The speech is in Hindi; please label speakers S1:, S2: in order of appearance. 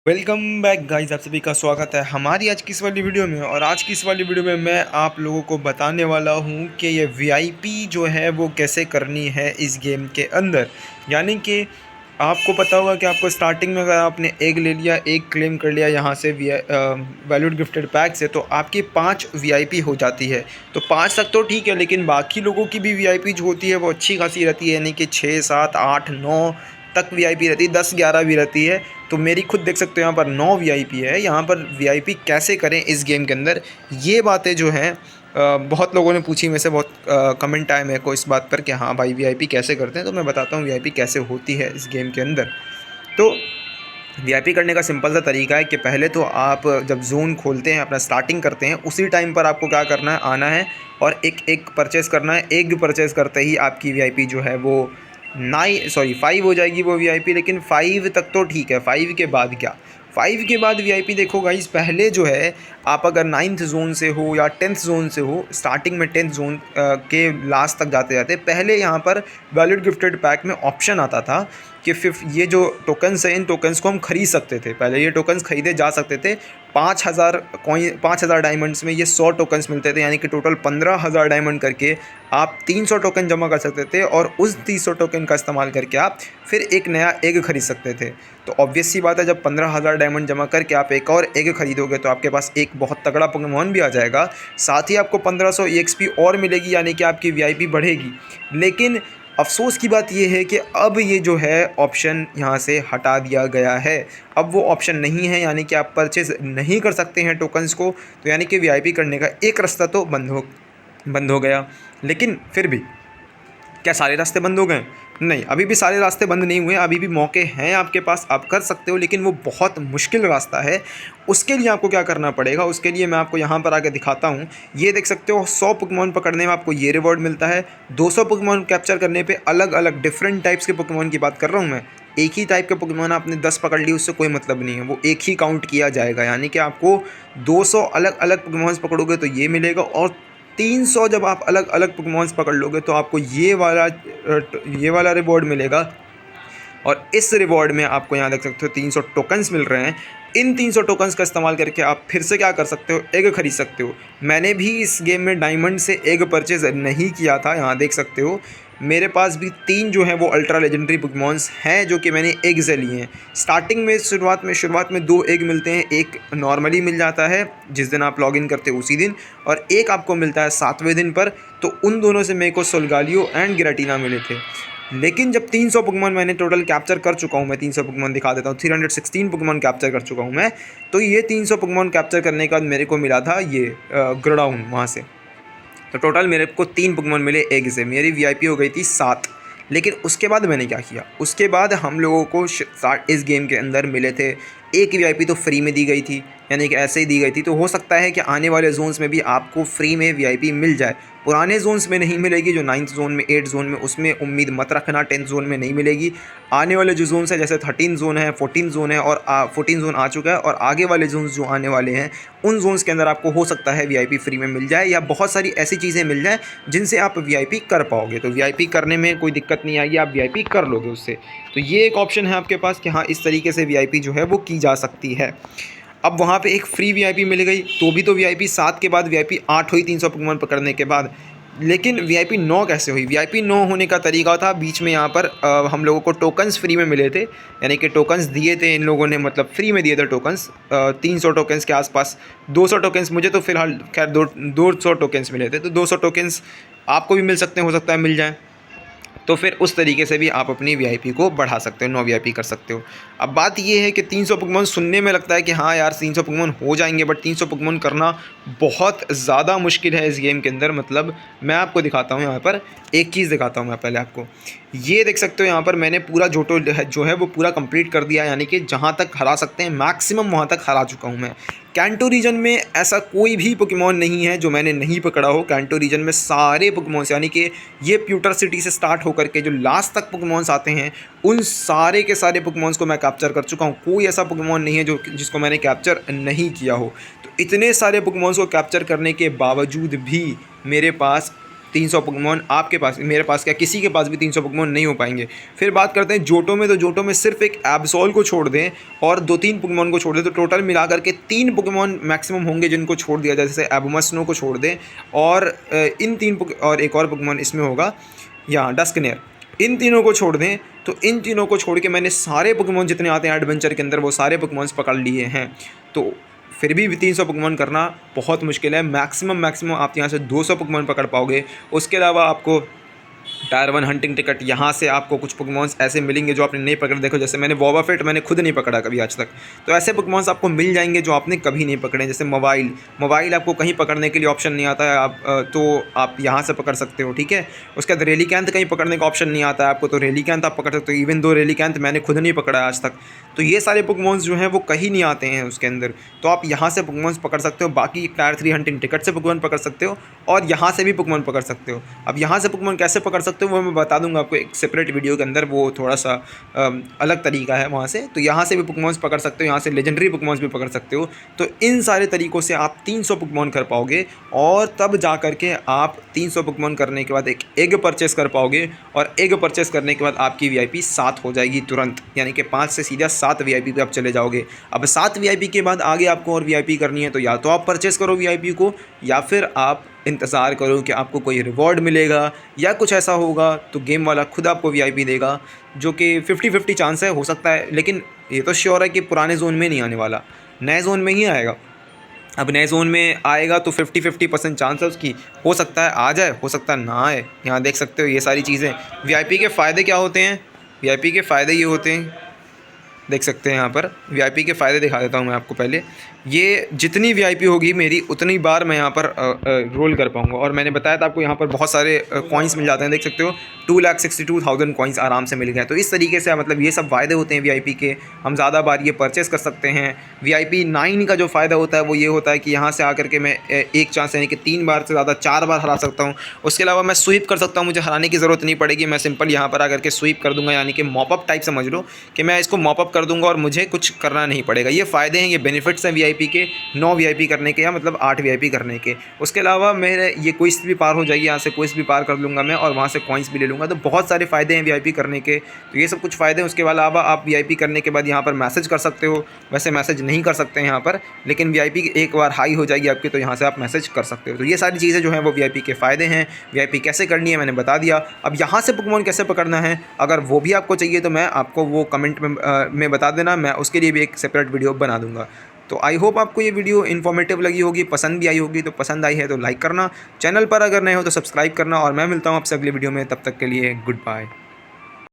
S1: वेलकम बैक गाइस, आप सभी का स्वागत है हमारी आज की इस वाली वीडियो में। और आज की इस वाली वीडियो में मैं आप लोगों को बताने वाला हूं कि ये वीआईपी जो है वो कैसे करनी है इस गेम के अंदर। यानी कि आपको पता होगा कि आपको स्टार्टिंग में अगर आपने एग ले लिया, एग क्लेम कर लिया यहाँ से वैल्यूड गिफ्टेड पैक से, तो आपकी 5 वीआईपी हो जाती है। तो 5 तक तो ठीक है, लेकिन बाकी लोगों की भी वीआईपी जो होती है वो अच्छी खासी रहती है। यानी कि 6, 7, 8, 9 तक वीआईपी रहती है, 10, 11 भी रहती है। तो मेरी खुद देख सकते हो यहाँ पर 9 वीआईपी है। यहाँ पर वीआईपी कैसे करें इस गेम के अंदर, ये बातें जो हैं बहुत लोगों ने पूछी। में से बहुत कमेंट आए मेरे को इस बात पर कि हाँ भाई वीआईपी कैसे करते हैं। तो मैं बताता हूँ वीआईपी कैसे होती है इस गेम के अंदर। तो वीआईपी करने का सिंपल सा तरीका है कि पहले तो आप जब जोन खोलते हैं, अपना स्टार्टिंग करते हैं, उसी टाइम पर आपको क्या करना है, आना है और एक एक परचेज़ करना है। एक परचेज़ करते ही आपकी वीआईपी जो है वो 5 हो जाएगी वो वीआईपी। लेकिन 5 तक तो ठीक है, 5 के बाद क्या, 5 के बाद वीआईपी देखो गाइस। पहले जो है आप अगर 9th जोन से हो या 10th जोन से हो, स्टार्टिंग में 10th जोन के लास्ट तक जाते जाते पहले यहाँ पर वैलिड गिफ्टेड पैक में ऑप्शन आता था कि ये जो टोकन्स हैं, इन टोकन्स को हम खरीद सकते थे। पहले ये टोकन्स खरीदे जा सकते थे। 5,000 डायमंड्स में ये 100 टोकन्स मिलते थे। यानी कि टोटल 15,000 डायमंड करके आप 300 टोकन जमा कर सकते थे और उस 300 टोकन का इस्तेमाल करके आप फिर एक नया एग खरीद सकते थे। तो ऑब्वियस सी बात है, जब 15,000 डायमंड जमा करके आप एक और एग खरीदोगे तो आपके पास एक बहुत तगड़ा पोकेमॉन भी आ जाएगा। साथ ही आपको 1500 ईएक्सपी और मिलेगी, यानी कि आपकी वीआईपी बढ़ेगी। लेकिन अफ़सोस की बात यह है कि अब ये जो है ऑप्शन यहाँ से हटा दिया गया है। अब वो ऑप्शन नहीं है, यानी कि आप परचेज़ नहीं कर सकते हैं टोकन्स को। तो यानी कि वीआईपी करने का एक रास्ता तो बंद हो गया। लेकिन फिर भी क्या सारे रास्ते बंद हो गए? नहीं, अभी भी सारे रास्ते बंद नहीं हुए। अभी भी मौके हैं आपके पास, आप कर सकते हो, लेकिन वो बहुत मुश्किल रास्ता है। उसके लिए आपको क्या करना पड़ेगा, उसके लिए मैं आपको यहाँ पर आके दिखाता हूँ। ये देख सकते हो, 100 पोकेमॉन पकड़ने में आपको ये रिवॉर्ड मिलता है। 200 पोकेमॉन कैप्चर करने पे अलग अलग डिफरेंट टाइप्स के पोकेमॉन की बात कर रहा हूँ मैं। एक ही टाइप के पोकेमॉन आपने 10 पकड़ ली, उससे कोई मतलब नहीं है, वो एक ही काउंट किया जाएगा। यानी कि आपको 200 अलग अलग पोकेमॉन्स पकड़ोगे तो ये मिलेगा, और 300 जब आप अलग अलग पोकेमॉन्स पकड़ लोगे तो आपको ये वाला रिवॉर्ड मिलेगा। और इस रिवॉर्ड में आपको यहाँ देख सकते हो 300 टोकन्स मिल रहे हैं। इन 300 टोकन्स का इस्तेमाल करके आप फिर से क्या कर सकते हो, एग खरीद सकते हो। मैंने भी इस गेम में डायमंड से एग परचेज नहीं किया था। यहाँ देख सकते हो मेरे पास भी 3 जो हैं वो अल्ट्रा लेजेंडरी पोकेमॉन्स हैं, जो कि मैंने एग से लिए हैं। स्टार्टिंग में शुरुआत में 2 एग मिलते हैं। एक नॉर्मली मिल जाता है जिस दिन आप लॉगिन करते हो उसी दिन, और एक आपको मिलता है 7वें दिन पर। तो उन दोनों से मेरे को सोल्गालियो एंड गिराटीना मिले थे। लेकिन जब 300 पोकेमॉन मैंने टोटल कैप्चर कर चुका हूँ, मैं 300 पोकेमॉन दिखा देता हूँ, 316 पोकेमॉन कैप्चर कर चुका हूँ मैं। तो ये 300 पोकेमॉन कैप्चर करने के बाद मेरे को मिला था ये ग्रोडाउन वहाँ से। तो टोटल मेरे को 3 पोकेमॉन मिले एग से। मेरी वीआईपी हो गई थी 7। लेकिन उसके बाद मैंने क्या किया, उसके बाद हम लोगों को इस गेम के अंदर मिले थे एक वीआईपी तो फ्री में दी गई थी, यानी कि ऐसे ही दी गई थी। तो हो सकता है कि आने वाले जोन्स में भी आपको फ्री में वीआईपी मिल जाए। पुराने जोन्स में नहीं मिलेगी, जो 9th जोन में, 8th जोन में, उसमें उम्मीद मत रखना। 10th जोन में नहीं मिलेगी। आने वाले जो जोन्स हैं, जैसे 13 जोन है, 14 जोन है, और 14 जोन आ चुका है, और आगे वाले जोन्स जो आने वाले हैं उन जोन्स के अंदर आपको हो सकता है वीआईपी फ्री में मिल जाए, या बहुत सारी ऐसी चीज़ें मिल जाए जिनसे आप वीआईपी कर पाओगे। तो वीआईपी करने में कोई दिक्कत नहीं आएगी, आप वीआईपी कर लोगे उससे। तो ये एक ऑप्शन है आपके पास कि हाँ, इस तरीके से वीआईपी जो है वो की जा सकती है। अब वहाँ पे एक फ्री वीआईपी मिल गई, तो भी तो वीआईपी 7 के बाद वीआईपी 8 हुई 300 पोकेमॉन पकड़ने के बाद। लेकिन वीआईपी 9 कैसे हुई? वीआईपी 9 होने का तरीका था, बीच में यहाँ पर हम लोगों को टोकन्स फ्री में मिले थे। यानी कि टोकन्स दिए थे इन लोगों ने, मतलब फ्री में दिए थे टोकन्स। 300 टोकन्स के आसपास, 200 टोकन्स मुझे तो फ़िलहाल खैर 200 टोकन्स मिले थे। तो 200 टोकन्स आपको भी मिल सकते हैं, हो सकता है मिल जाए। तो फिर उस तरीके से भी आप अपनी वीआईपी को बढ़ा सकते हो, 9 वीआईपी कर सकते हो। अब बात ये है कि 300 पोकेमॉन सुनने में लगता है कि हाँ यार 300 पोकेमॉन हो जाएंगे, बट 300 पोकेमॉन करना बहुत ज़्यादा मुश्किल है इस गेम के अंदर। मतलब मैं आपको दिखाता हूँ, यहाँ पर एक चीज़ दिखाता हूँ मैं पहले आपको। ये देख सकते हो यहाँ पर मैंने पूरा जो है वो पूरा कंप्लीट कर दिया। यानी कि जहाँ तक हरा सकते हैं मैक्सिमम वहाँ तक हरा चुका हूँ मैं। कैंटो रीजन में ऐसा कोई भी पोकेमॉन नहीं है जो मैंने नहीं पकड़ा हो। कैंटो रीजन में सारे पोकेमॉन्स, यानी कि ये प्यूटर सिटी से स्टार्ट होकर के जो लास्ट तक पोकेमॉन्स आते हैं, उन सारे के सारे पोकेमॉन्स को मैं कैप्चर कर चुका हूँ। कोई ऐसा पोकेमॉन नहीं है जिसको मैंने कैप्चर नहीं किया हो। तो इतने सारे पोकेमॉन्स को कैप्चर करने के बावजूद भी मेरे पास 300 पोकेमॉन आपके पास, मेरे पास क्या किसी के पास भी 300 पोकेमॉन नहीं हो पाएंगे। फिर बात करते हैं जोटो में, तो जोटो में सिर्फ एक एब्सोल को छोड़ दें और 2-3 पोकेमॉन को छोड़ दें तो टोटल मिला करके 3 पोकेमॉन मैक्सिमम होंगे जिनको छोड़ दिया जाए, जैसे एबुमस्नो को छोड़ दें और इन 3 और एक और पोकेमॉन इसमें होगा यहाँ डस्कनेयर, इन तीनों को छोड़ दें। तो इन तीनों को छोड़ के मैंने सारे पोकेमॉन जितने आते हैं एडवेंचर के अंदर वो सारे पोकेमॉन्स पकड़ लिए हैं। तो फिर भी 300 पोकेमॉन करना बहुत मुश्किल है। मैक्सिमम आप यहाँ से 200 पोकेमॉन पकड़ पाओगे। उसके अलावा आपको टायर 1 हंटिंग टिकट, यहाँ से आपको कुछ पोकेमॉन्स ऐसे मिलेंगे जो आपने नहीं पकड़े। देखो जैसे मैंने वोबाफेट मैंने खुद नहीं पकड़ा कभी आज तक, तो ऐसे पोकेमॉन्स आपको मिल जाएंगे जो आपने कभी नहीं पकड़े। जैसे मोबाइल आपको कहीं पकड़ने के लिए ऑप्शन नहीं आता है, तो आप यहाँ से पकड़ सकते हो, ठीक है। उसके बाद रेलिकैंथ कहीं पकड़ने का ऑप्शन नहीं आता है आपको, तो रेलिकैंथ आप पकड़ सकते हो। इवन दो रेलिकैंथ मैंने खुद नहीं पकड़ा आज तक। तो ये सारे पोकेमॉन्स जो हैं वो कहीं नहीं आते हैं उसके अंदर, तो आप यहाँ से पोकेमॉन्स पकड़ सकते हो। बाकी टायर 3 हंटिंग टिकट से पोकेमॉन पकड़ सकते हो और यहाँ से भी पोकेमॉन पकड़ सकते हो। अब यहाँ से पोकेमॉन कैसे पकड़ सकते हो वो मैं बता दूंगा आपको एक सेपरेट वीडियो के अंदर, वो थोड़ा सा अलग तरीका है वहाँ से। तो यहाँ से भी पोकेमॉन्स पकड़ सकते हो, यहाँ से लेजेंडरी पोकेमॉन्स भी पकड़ सकते हो। तो इन सारे तरीक़ों से आप 300 पोकेमॉन कर पाओगे और तब जा कर के आप 300 पोकेमॉन करने के बाद एक एग परचेस कर पाओगे और एग परचेस करने के बाद आपकी VIP 7 हो जाएगी तुरंत, यानी कि 5 से सीधा 7 VIP पे आप चले जाओगे। अब 7 VIP के बाद आगे आपको और VIP करनी है तो या तो आप परचेस करो VIP को या फिर आप इंतज़ार करो कि आपको कोई रिवॉर्ड मिलेगा या कुछ ऐसा होगा तो गेम वाला खुद आपको VIP देगा, जो कि 50-50 चांस है, हो सकता है। लेकिन ये तो श्योर है कि पुराने जोन में नहीं आने वाला, नए जोन में ही आएगा। अब नए जोन में आएगा तो 50-50% चांस है उसकी, हो सकता है आ जाए, हो सकता है ना आए। यहाँ देख सकते हो ये सारी चीज़ें। VIP के फ़ायदे क्या होते हैं? VIP के फ़ायदे ये होते हैं, देख सकते हैं यहाँ पर VIP के फ़ायदे दिखा देता हूँ मैं आपको। पहले ये जितनी VIP होगी मेरी उतनी बार मैं यहाँ पर रोल कर पाऊँगा। और मैंने बताया था आपको यहाँ पर बहुत सारे कॉइन्स मिल जाते हैं, देख सकते हो 2,62,000 कॉइन्स आराम से मिल गए। तो इस तरीके से मतलब ये सब फ़ायदे होते हैं VIP के, हम ज़्यादा बार ये परचेस कर सकते हैं। VIP 9 का जो फ़ायदा होता है वो ये होता है कि यहाँ से आकर के मैं एक चांस यानी कि 3 बार से ज़्यादा 4 बार हरा सकता हूँ। उसके अलावा मैं स्वीप कर सकता हूँ, मुझे हराने की ज़रूरत नहीं पड़ेगी, मैं सिंपल यहाँ पर आकर के स्वीप कर दूँगा, यानी कि मॉपअप टाइप समझ लो कि मैं इसको मॉपअप कर दूँगा और मुझे कुछ करना नहीं पड़ेगा। ये फ़ायदे हैं, ये बेनिफिट्स हैं VIP के 9 VIP करने के, या मतलब 8 VIP करने के। उसके अलावा मेरे ये कोई भी पार हो जाएगी, यहाँ से कोई भी पार कर लूँगा मैं और वहाँ से कॉइन्स भी ले लूँगा। तो बहुत सारे फ़ायदे हैं VIP करने के, तो ये सब कुछ फ़ायदे हैं। उसके अलावा आप VIP करने के बाद यहाँ पर मैसेज कर सकते हो, वैसे मैसेज नहीं कर सकते हैं यहाँ पर, लेकिन VIP एक बार हाई हो जाएगी आपकी तो यहाँ से आप मैसेज कर सकते हो। तो ये सारी चीज़ें जो हैं वो VIP के फ़ायदे हैं। VIP कैसे करनी है मैंने बता दिया। अब यहाँ से पोकेमॉन कैसे पकड़ना है, अगर वो भी आपको चाहिए तो मैं आपको वो कमेंट में बता देना, मैं उसके लिए भी एक सेपरेट वीडियो बना दूँगा। तो आई होप आपको ये वीडियो इन्फॉर्मेटिव लगी होगी, पसंद भी आई होगी। तो पसंद आई है तो लाइक करना, चैनल पर अगर नए हो तो सब्सक्राइब करना, और मैं मिलता हूँ आपसे अगली वीडियो में। तब तक के लिए गुड बाय।